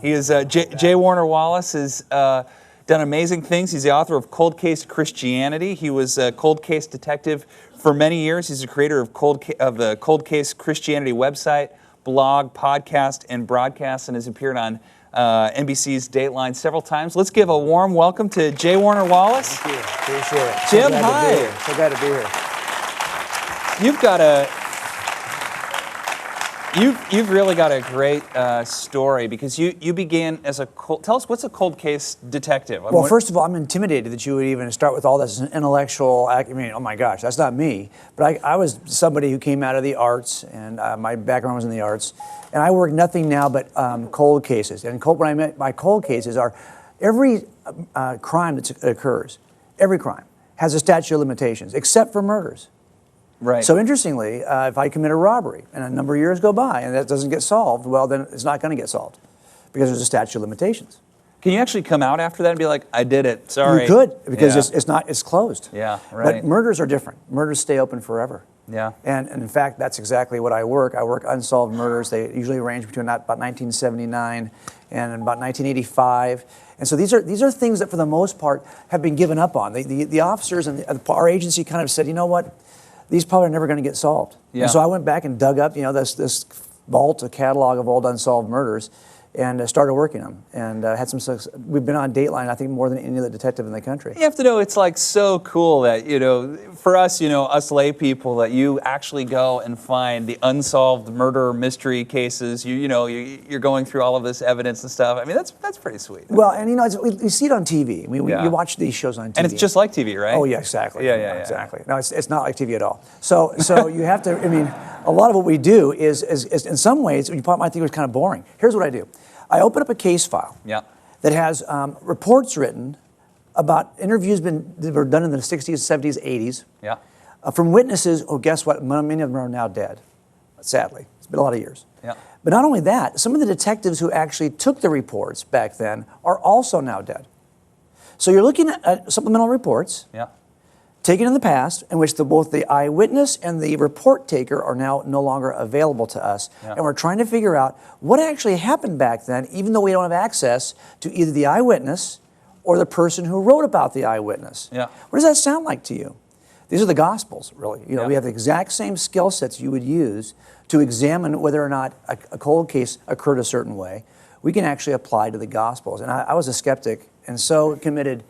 He is J. Warner Wallace has done amazing things. He's the author of Cold Case Christianity. He was a cold case detective for many years. He's the creator of the Cold Case Christianity website, blog, podcast, and broadcast, and has appeared on NBC's Dateline several times. Let's give a warm welcome to J. Warner Wallace. Thank you. Appreciate it. Jim, hi. So glad to be here. You've really got a great story, because you began as tell us, what's a cold case detective? Well, first of all, I'm intimidated that you would even start with all this intellectual. I mean, oh my gosh, that's not me. But I was somebody who came out of the arts, and my background was in the arts, and I work nothing now but cold cases. And what I meant by cold cases are every crime that occurs, every crime has a statute of limitations, except for murders. Right. So interestingly, if I commit a robbery and a number of years go by and that doesn't get solved, well, then it's not going to get solved because there's a statute of limitations. Can you actually come out after that and be like, I did it, sorry? You could, because it's closed. Yeah, right. But murders are different. Murders stay open forever. Yeah. And in fact, that's exactly what I work. I work unsolved murders. They usually range between about 1979 and about 1985. And so these are things that, for the most part, have been given up on. The officers and our agency kind of said, you know what? These probably are never going to get solved. Yeah. And so I went back and dug up, this vault, a catalog of old unsolved murders, and started working them. And had some success. We've been on Dateline, I think, more than any other detective in the country. You have to know, it's like so cool that, for us, us lay people, that you actually go and find the unsolved murder mystery cases. You're going through all of this evidence and stuff. I mean, that's pretty sweet. Well, and we see it on TV. You watch these shows on TV. And it's just like TV, right? Oh yeah, exactly. Yeah. Exactly. No, it's not like TV at all. So you have to. I mean, a lot of what we do is in some ways, you might think it was kind of boring. Here's what I do. I open up a case file that has reports written about interviews that were done in the 60s, 70s, 80s from witnesses who, guess what, many of them are now dead, sadly. It's been a lot of years. Yeah. But not only that, some of the detectives who actually took the reports back then are also now dead. So you're looking at supplemental reports taken in the past, in which both the eyewitness and the report taker are now no longer available to us. And we're trying to figure out what actually happened back then, even though we don't have access to either the eyewitness or the person who wrote about the eyewitness. Yeah. What does that sound like to you? These are the Gospels, really. We have the exact same skill sets you would use to examine whether or not a cold case occurred a certain way. We can actually apply to the Gospels. And I was a skeptic and so committed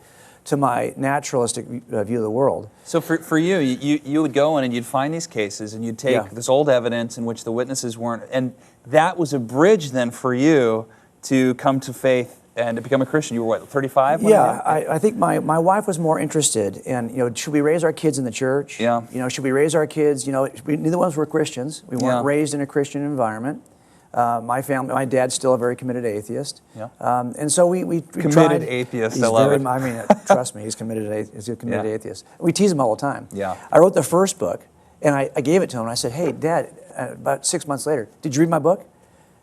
to my naturalistic view of the world. So for you would go in and you'd find these cases and you'd take this old evidence in which the witnesses weren't, and that was a bridge then for you to come to faith and to become a Christian. You were what, 35? Yeah, I think my wife was more interested in, should we raise our kids in the church? Yeah. Should we raise our kids, neither one of us were Christians. We weren't raised in a Christian environment. My family, my dad's still a very committed atheist. Yeah. And so we committed tried. Atheist, I love it. I mean, trust me, he's committed atheist. We tease him all the time. Yeah. I wrote the first book, and I gave it to him, and I said, hey, Dad, about 6 months later, did you read my book?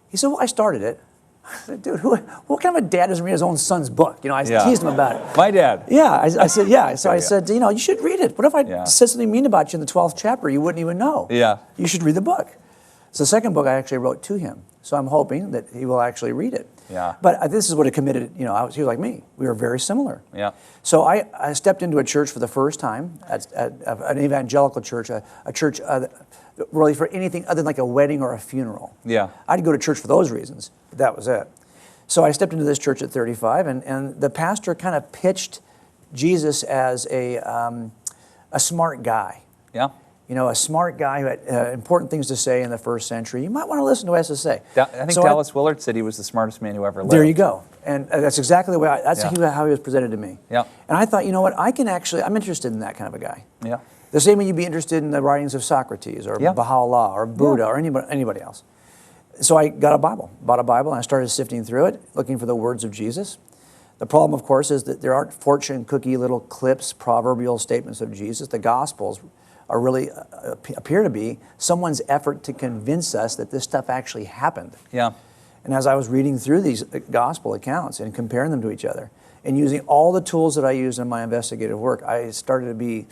He said, well, I started it. I said, dude, what kind of a dad doesn't read his own son's book? I teased him about it. My dad. Yeah, I said, yeah. So I said, you should read it. What if I said something mean about you in the 12th chapter you wouldn't even know? Yeah. You should read the book. So the second book I actually wrote to him. So I'm hoping that he will actually read it. Yeah. But this is what he committed, he was like me. We were very similar. Yeah. So I stepped into a church for the first time, at an evangelical church, a church really for anything other than like a wedding or a funeral. Yeah. I'd go to church for those reasons, but that was it. So I stepped into this church at 35, and the pastor kind of pitched Jesus as a smart guy. Yeah. A smart guy who had important things to say in the first century. You might want to listen to what he has to say. I think Dallas Willard said he was the smartest man who ever lived. There you go. And that's exactly the way, how he was presented to me. Yeah. And I thought, you know what, I'm interested in that kind of a guy. Yeah. The same way you'd be interested in the writings of Socrates or Baha'u'llah or Buddha or anybody else. So I got bought a Bible, and I started sifting through it, looking for the words of Jesus. The problem, of course, is that there aren't fortune cookie little clips, proverbial statements of Jesus. The Gospels are really appear to be someone's effort to convince us that this stuff actually happened. Yeah. And as I was reading through these gospel accounts and comparing them to each other and using all the tools that I use in my investigative work, I started to be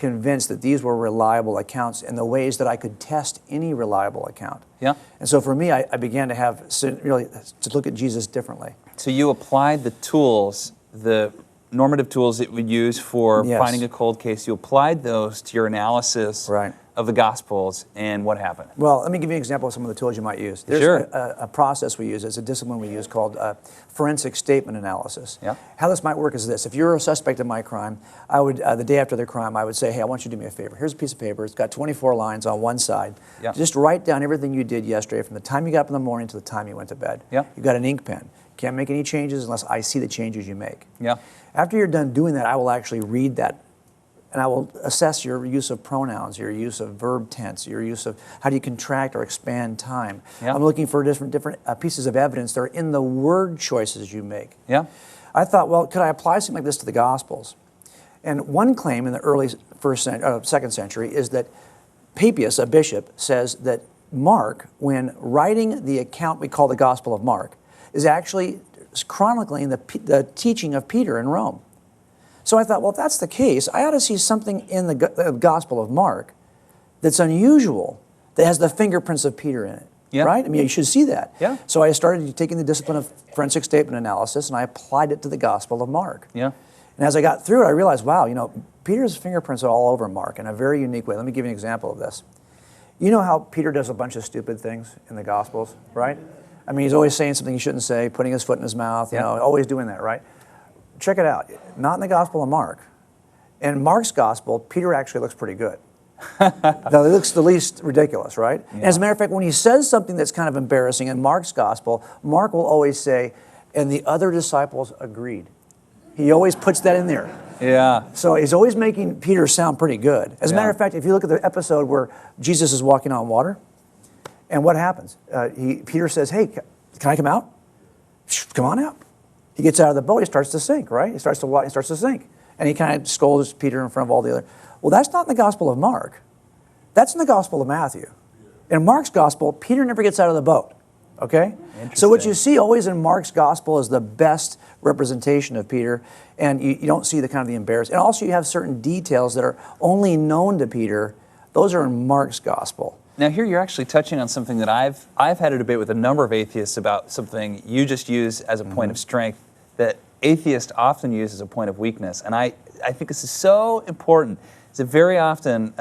convinced that these were reliable accounts in the ways that I could test any reliable account. Yeah. And so for me, I began to have really to look at Jesus differently. So you applied the tools, the normative tools that we use for Yes. finding a cold case. You applied those to your analysis Right. of the Gospels, and what happened? Well, let me give you an example of some of the tools you might use. There's Sure. a process we use, it's a discipline we use called forensic statement analysis. Yeah. How this might work is this. If you're a suspect in my crime, I would, the day after the crime, I would say, hey, I want you to do me a favor. Here's a piece of paper. It's got 24 lines on one side. Yeah. Just write down everything you did yesterday from the time you got up in the morning to the time you went to bed. Yeah. You've got an ink pen. Can't make any changes unless I see the changes you make. Yeah. After you're done doing that, I will actually read that, and I will assess your use of pronouns, your use of verb tense, your use of how do you contract or expand time. Yeah. I'm looking for different pieces of evidence that are in the word choices you make. Yeah. I thought, well, could I apply something like this to the Gospels? And one claim in the early second century is that Papias, a bishop, says that Mark, when writing the account we call the Gospel of Mark, is actually chronicling the teaching of Peter in Rome. So I thought, well, if that's the case, I ought to see something in the Gospel of Mark that's unusual, that has the fingerprints of Peter in it. Yeah. Right? I mean, you should see that. Yeah. So I started taking the discipline of forensic statement analysis, and I applied it to the Gospel of Mark. Yeah. And as I got through it, I realized, wow, Peter's fingerprints are all over Mark in a very unique way. Let me give you an example of this. You know how Peter does a bunch of stupid things in the Gospels, right? I mean, he's always saying something he shouldn't say, putting his foot in his mouth, always doing that, right? Check it out. Not in the Gospel of Mark. In Mark's Gospel, Peter actually looks pretty good. Now, he looks the least ridiculous, right? Yeah. And as a matter of fact, when he says something that's kind of embarrassing in Mark's Gospel, Mark will always say, and the other disciples agreed. He always puts that in there. Yeah. So he's always making Peter sound pretty good. As a matter of fact, if you look at the episode where Jesus is walking on water, and what happens? Peter says, hey, can I come out? Come on out. He gets out of the boat, he starts to sink, right? He starts to walk, he starts to sink. And he kind of scolds Peter in front of all the other. Well, that's not in the Gospel of Mark. That's in the Gospel of Matthew. In Mark's Gospel, Peter never gets out of the boat, okay? So what you see always in Mark's Gospel is the best representation of Peter, and you don't see the kind of the embarrassment. And also you have certain details that are only known to Peter. Those are in Mark's Gospel. Now here you're actually touching on something that I've had a debate with a number of atheists about, something you just use as a point of strength that atheists often use as a point of weakness. And I think this is so important. Is that very often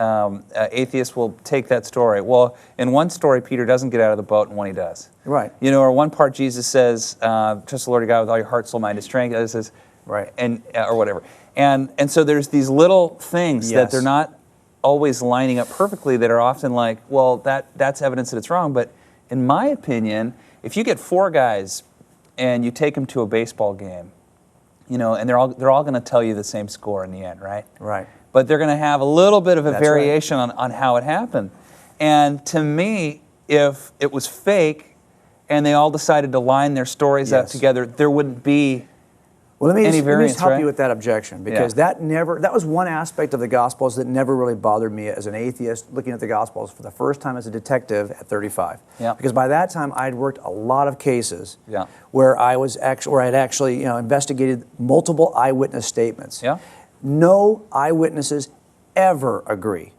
atheists will take that story. Well, in one story, Peter doesn't get out of the boat, and one he does. Right. Or one part Jesus says, trust the Lord your God with all your heart, soul, mind, and strength. It says, right. And or whatever. And so there's these little things that they're not always lining up perfectly that are often like, well, that's evidence that it's wrong. But in my opinion, if you get four guys and you take them to a baseball game, and they're all going to tell you the same score in the end, right? Right. But they're going to have a little bit of a variation on how it happened. And to me, if it was fake and they all decided to line their stories up together, there wouldn't be let me any variance, just help you with that objection, because that was one aspect of the Gospels that never really bothered me as an atheist looking at the Gospels for the first time as a detective at 35. Yeah. Because by that time I'd worked a lot of cases where I had actually investigated multiple eyewitness statements. Yeah. No eyewitnesses ever agree,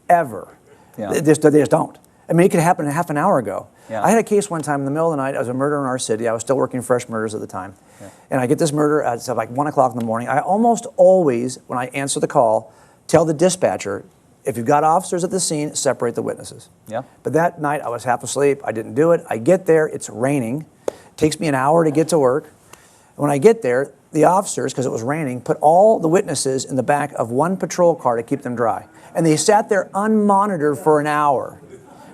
ever. Yeah. They just don't. I mean, it could happen half an hour ago. Yeah. I had a case one time in the middle of the night. It was a murder in our city. I was still working fresh murders at the time. Yeah. And I get this murder at like 1 o'clock in the morning. I almost always, when I answer the call, tell the dispatcher, if you've got officers at the scene, separate the witnesses. Yeah. But that night I was half asleep. I didn't do it. I get there. It's raining. It takes me an hour to get to work. When I get there, the officers, because it was raining, put all the witnesses in the back of one patrol car to keep them dry. And they sat there unmonitored for an hour.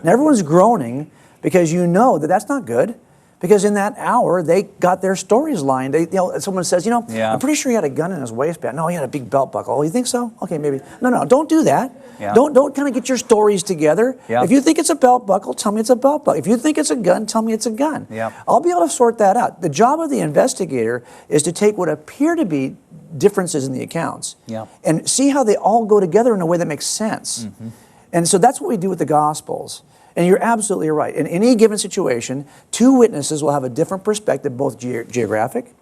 And everyone's groaning because that's not good. Because in that hour, they got their stories lined. Someone says, I'm pretty sure he had a gun in his waistband. No, he had a big belt buckle. Oh, you think so? Okay, maybe. No, don't do that. Yeah. Don't kind of get your stories together. Yeah. If you think it's a belt buckle, tell me it's a belt buckle. If you think it's a gun, tell me it's a gun. Yeah. I'll be able to sort that out. The job of the investigator is to take what appear to be differences in the accounts and see how they all go together in a way that makes sense. Mm-hmm. And so that's what we do with the Gospels. And you're absolutely right. In any given situation, two witnesses will have a different perspective, both geographic.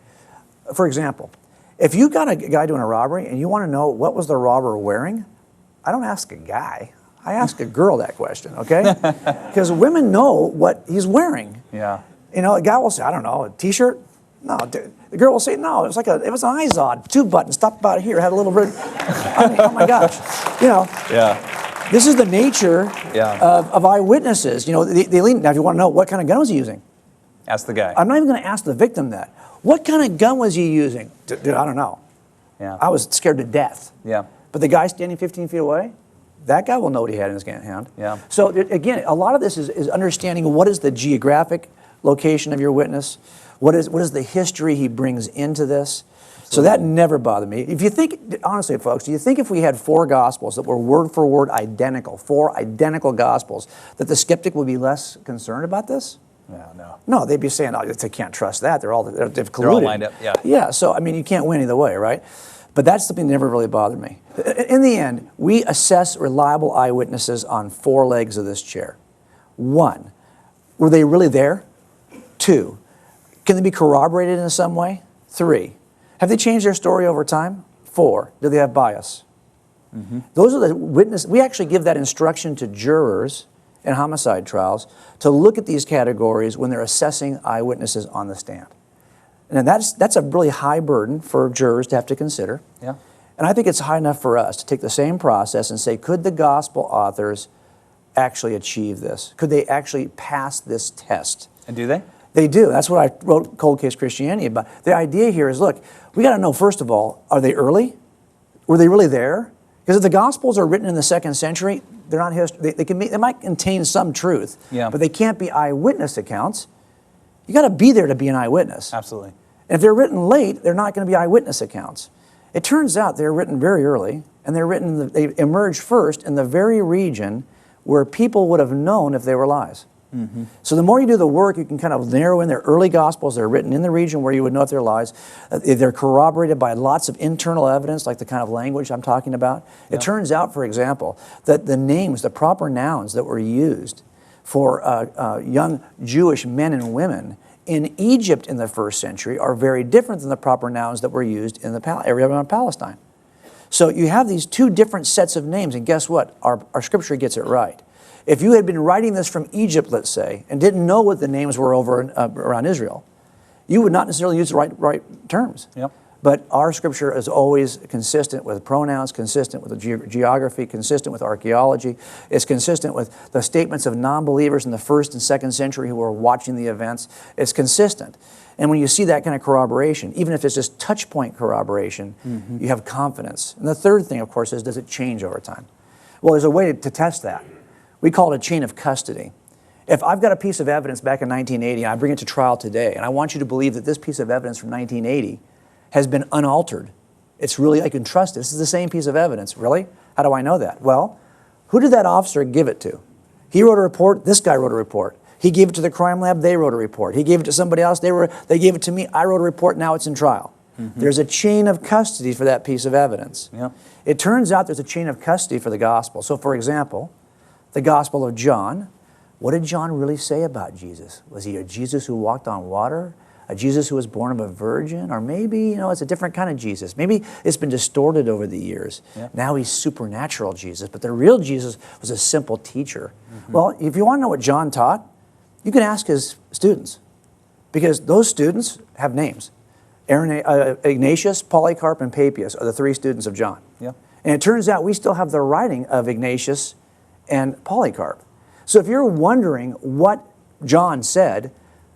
For example, if you got a guy doing a robbery and you want to know what was the robber wearing, I don't ask a guy. I ask a girl that question, okay? Because women know what he's wearing. Yeah. You know, a guy will say, I don't know, a T-shirt? No. The girl will say, no, it was an Izod, 2 buttons, stopped about here, had a little bit. I mean, oh my gosh. You know. Yeah. This is the nature of eyewitnesses. You know, they lean. Now, if you want to know what kind of gun was he using, ask the guy. I'm not even going to ask the victim that. What kind of gun was he using? Dude, I don't know. Yeah. I was scared to death. Yeah. But the guy standing 15 feet away, that guy will know what he had in his hand. Yeah. So again, a lot of this is understanding what is the geographic location of your witness, what is the history he brings into this. So that never bothered me. If you think, honestly, folks, do you think if we had 4 gospels that were word for word identical, 4 identical gospels, that the skeptic would be less concerned about this? No. No, they'd be saying, oh, they can't trust that. They've colluded. They're all lined up, yeah. Yeah, so, I mean, you can't win either way, right? But that's something that never really bothered me. In the end, we assess reliable eyewitnesses on 4 legs of this chair. 1, were they really there? 2, can they be corroborated in some way? 3, have they changed their story over time? 4, do they have bias? Mm-hmm. Those are the witnesses. We actually give that instruction to jurors in homicide trials to look at these categories when they're assessing eyewitnesses on the stand. And that's a really high burden for jurors to have to consider. Yeah. And I think it's high enough for us to take the same process and say, could the gospel authors actually achieve this? Could they actually pass this test? And do they? They do. That's what I wrote Cold Case Christianity about. The idea here is, look, we got to know, first of all, are they early? Were they really there? Because if the Gospels are written in the 2nd century, they're not history. They might contain some truth, but they can't be eyewitness accounts. You got to be there to be an eyewitness. Absolutely. And if they're written late, they're not going to be eyewitness accounts. It turns out they're written very early, and they emerged first in the very region where people would have known if they were lies. Mm-hmm. So the more you do the work, you can kind of narrow in their early Gospels. They're written in the region where you would know if they're lies. They're corroborated by lots of internal evidence, like the kind of language I'm talking about. It turns out, for example, that the names, the proper nouns that were used for young Jewish men and women in Egypt in the 1st century are very different than the proper nouns that were used in the area around Palestine. So you have these 2 different sets of names, and guess what? Our scripture gets it right. If you had been writing this from Egypt, let's say, and didn't know what the names were over around Israel, you would not necessarily use the right terms. Yep. But our scripture is always consistent with pronouns, consistent with the geography, consistent with archaeology. It's consistent with the statements of non-believers in the 1st and 2nd century who were watching the events. It's consistent. And when you see that kind of corroboration, even if it's just touch point corroboration, you have confidence. And the third thing, of course, is, does it change over time? Well, there's a way to test that. We call it a chain of custody. If I've got a piece of evidence back in 1980 and I bring it to trial today, and I want you to believe that this piece of evidence from 1980 has been unaltered, it's really, I can trust it. This is the same piece of evidence. Really? How do I know that? Well, who did that officer give it to? He wrote a report, this guy wrote a report. He gave it to the crime lab, they wrote a report. He gave it to somebody else, they gave it to me, I wrote a report, now it's in trial. Mm-hmm. There's a chain of custody for that piece of evidence. Yeah. It turns out there's a chain of custody for the gospel. So for example, the Gospel of John, what did John really say about Jesus? Was he a Jesus who walked on water? A Jesus who was born of a virgin? Or maybe, it's a different kind of Jesus. Maybe it's been distorted over the years. Yeah. Now he's supernatural Jesus, but the real Jesus was a simple teacher. Mm-hmm. Well, if you want to know what John taught, you can ask his students, because those students have names. Ignatius, Polycarp, and Papias are the 3 students of John. Yeah. And it turns out we still have the writing of Ignatius and Polycarp. So if you're wondering what John said,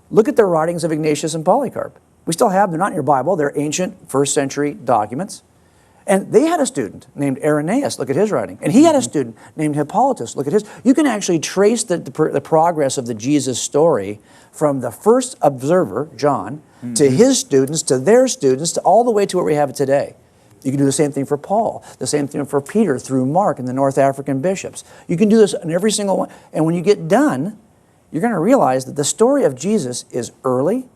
look at the writings of Ignatius and Polycarp. We still have, they're not in your Bible, they're ancient 1st century documents. And they had a student named Irenaeus, look at his writing. And he had a student named Hippolytus, look at his. You can actually trace the progress of the Jesus story from the first observer, John, to his students, to their students, to all the way to where we have it today. You can do the same thing for Paul, the same thing for Peter through Mark and the North African bishops. You can do this in every single one. And when you get done, you're going to realize that the story of Jesus is early,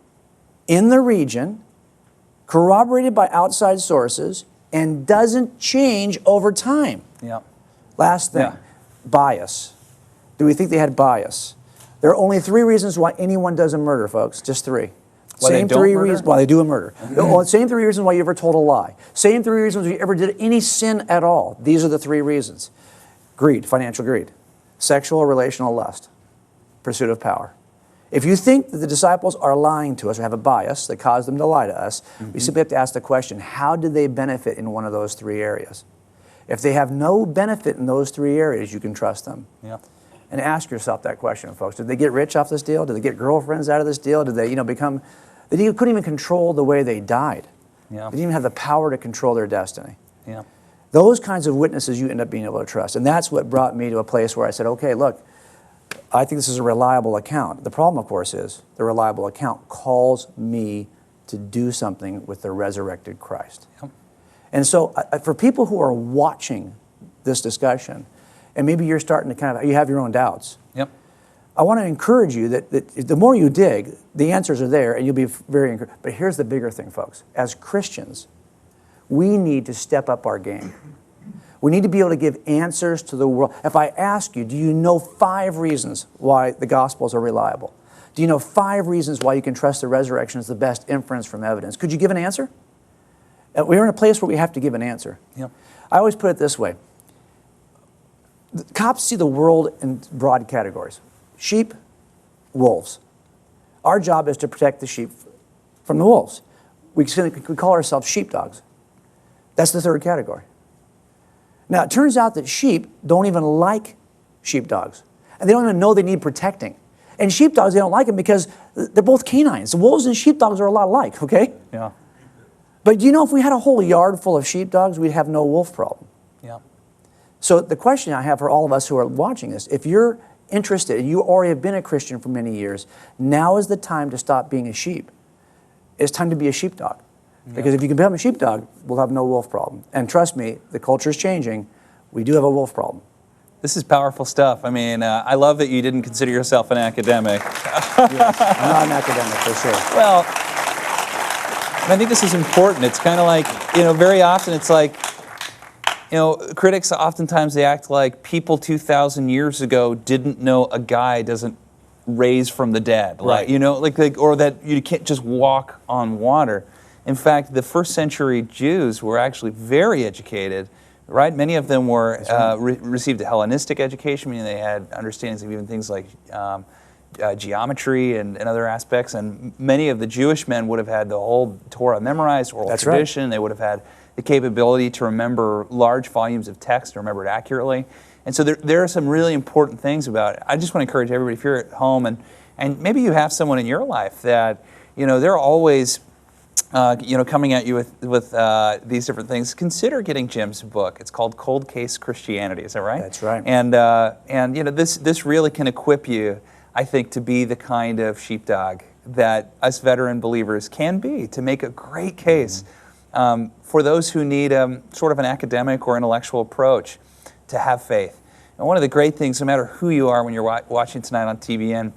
in the region, corroborated by outside sources, and doesn't change over time. Yeah. Last thing, bias. Do we think they had bias? There are only 3 reasons why anyone does a murder, folks, just 3. Same three reasons why they do a murder. Same 3 reasons why you ever told a lie. Same 3 reasons you ever did any sin at all. These are the 3 reasons. Greed, financial greed. Sexual or relational lust. Pursuit of power. If you think that the disciples are lying to us or have a bias that caused them to lie to us, we simply have to ask the question, how did they benefit in one of those 3 areas? If they have no benefit in those 3 areas, you can trust them. Yeah. And ask yourself that question, folks. Did they get rich off this deal? Did they get girlfriends out of this deal? Did they, become... They couldn't even control the way they died. Yeah. They didn't even have the power to control their destiny. Yeah. Those kinds of witnesses you end up being able to trust. And that's what brought me to a place where I said, okay, look, I think this is a reliable account. The problem, of course, is the reliable account calls me to do something with the resurrected Christ. Yep. And so for people who are watching this discussion, and maybe you're starting to you have your own doubts. Yep. I want to encourage you that the more you dig, the answers are there, and you'll be very encouraged. But here's the bigger thing, folks. As Christians, we need to step up our game. We need to be able to give answers to the world. If I ask you, do you know 5 reasons why the Gospels are reliable? Do you know 5 reasons why you can trust the resurrection is the best inference from evidence? Could you give an answer? We're in a place where we have to give an answer. Yep. I always put it this way. The cops see the world in broad categories. Sheep, wolves. Our job is to protect the sheep from the wolves. We call ourselves sheepdogs. That's the 3rd category. Now, it turns out that sheep don't even like sheepdogs. And they don't even know they need protecting. And sheepdogs, they don't like them because they're both canines. The wolves and sheepdogs are a lot alike, okay? Yeah. But do you know if we had a whole yard full of sheepdogs, we'd have no wolf problem. Yeah. So the question I have for all of us who are watching this, if you're interested and you already have been a Christian for many years, now is the time to stop being a sheep. It's time to be a sheepdog. Because if you can become a sheepdog, we'll have no wolf problem. And trust me, the culture is changing. We do have a wolf problem. This is powerful stuff. I mean, I love that you didn't consider yourself an academic. Yes, I'm not an academic, for sure. Well, I think this is important. It's kind of like, very often it's like, critics oftentimes they act like people 2,000 years ago didn't know a guy doesn't raise from the dead. Right. Or that you can't just walk on water. In fact, the first century Jews were actually very educated, right? Many of them were received a Hellenistic education, meaning they had understandings of even things like geometry and other aspects. And many of the Jewish men would have had the whole Torah memorized, oral tradition. Right. They would have had the capability to remember large volumes of text and remember it accurately. And so there are some really important things about it. I just want to encourage everybody, if you're at home and maybe you have someone in your life that, they're always coming at you with these different things, consider getting Jim's book. It's called Cold Case Christianity. Is that right? That's right. And this really can equip you, I think, to be the kind of sheepdog that us veteran believers can be, to make a great case for those who need sort of an academic or intellectual approach to have faith. And one of the great things, no matter who you are when you're watching tonight on TBN,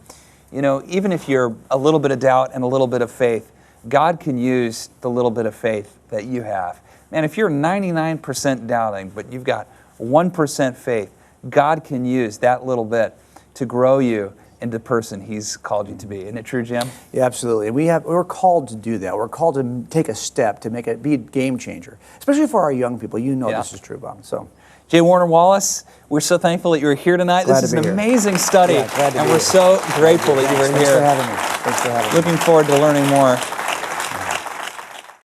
even if you're a little bit of doubt and a little bit of faith, God can use the little bit of faith that you have. Man, if you're 99% doubting, but you've got 1% faith, God can use that little bit to grow you into the person He's called you to be. Isn't it true, Jim? Yeah, absolutely. We're called to do that. We're called to take a step to be a game changer, especially for our young people. This is true, Bob. So, J. Warner Wallace, we're so thankful that you were here tonight. This is an amazing study, and we're so grateful that you were here. Thanks for having me. Thanks for having me. Looking forward to learning more.